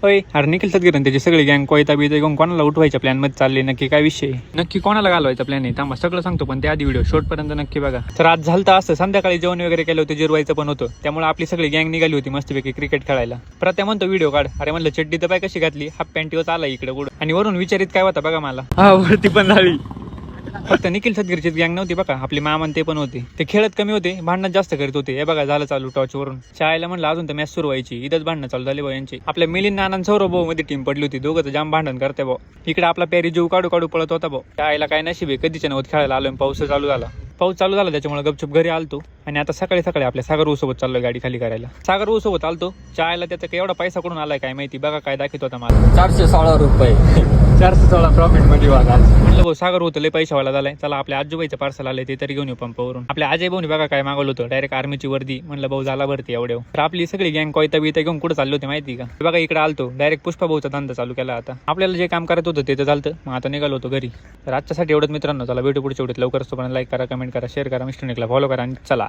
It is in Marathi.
होय अरे निखिल सदगीर त्याची सगळी गँग कोयता बिता घेऊन कोणाला उठवायच्या प्लॅन मध्ये चालले, नक्की काय विषय, नक्की कोणाला घालवायचा प्लॅन आहे थांबा सगळं सांगतो, पण त्या आधी व्हिडिओ शेवटपर्यंत नक्की बघा. तर आज झालं तर असं संध्याकाळी जेवण वगैरे केलं होतं, जिरवायचं पण होतं, त्यामुळे आपली सगळी गँग निघाली होती मस्तपैकी क्रिकेट खेळायला. प्रत्या म्हणतो व्हिडिओ काढ, अरे म्हणलं चड्डी तर पाय कशी घातली, हाफ पॅन्टीवर आला इकडे कुठं, आणि वरून विचारित काय होता बघा मला, हा वरती पण झाली. फक्त निखिल सदगीरचीच गँग नव्हती बघा, आपली मामा ते पण होते. ते खेळत कमी होते, भांडण जास्त करीत होते. हे बघा झालं चालू टॉच वरून. शाळेला म्हणलं अजून तर मॅच सुरू व्हायची, इथंच भांडणं चालू झाले भाऊ यांची. आपल्या मिलिंद नानांद सौरभ भाऊ मध्ये टीम पडली होती, दोघं जाम भांडण करते भाऊ. इकडे आपला पॅरी जीव काढू काढू पळत होता भाऊ. शाळेला काय नशीब आहे, कधीच्या नव्हत खेळायला आलोय, पाऊस चालू झाला त्याच्यामुळे गपचूप घरी आलतो. आणि आता सकाळी आपल्या सागर भाऊ सोबत चाललोय गाडी खाली करायला. सागर भाऊ सोबत आलतो शाळेला, त्याचा काही एवढा पैसा कुठून आलाय काय माहिती, बघा काय दाखवत होता मला, 416 रुपये 416 प्रॉफिट मध्ये वागा. म्हटलं भाऊ सागर होतं लय पैशावाला झालाय, चला आपल्या आजोबाईचं पार्सल आलंय ते तरी घेऊन येऊ पंपावरून. आपल्या अजय भाऊनी बघा काय मागवलं होतं, डायरेक्ट आर्मीची वर्दी. म्हणलं भाऊ झाला भरती एवढ्या. तर आपली सगळी गँग कोयता बिता घेऊन कुठं चाललो होते माहिती का, बघा इकडे आलतो, डायरेक्ट पुष्पा भाऊचा धंदा चालू केला. आता आपल्याला जे काम करायचं होतं ते तर झालं, मग आता निघालो होतो घरी. तर आजच्यासाठी एवढंच मित्रांनो, चला भेटू पुढच्या व्हिडिओत लवकर. लाईक करा, कमेंट करा, शेअर करा, मिस्टर निकला फॉलो करा आणि चला.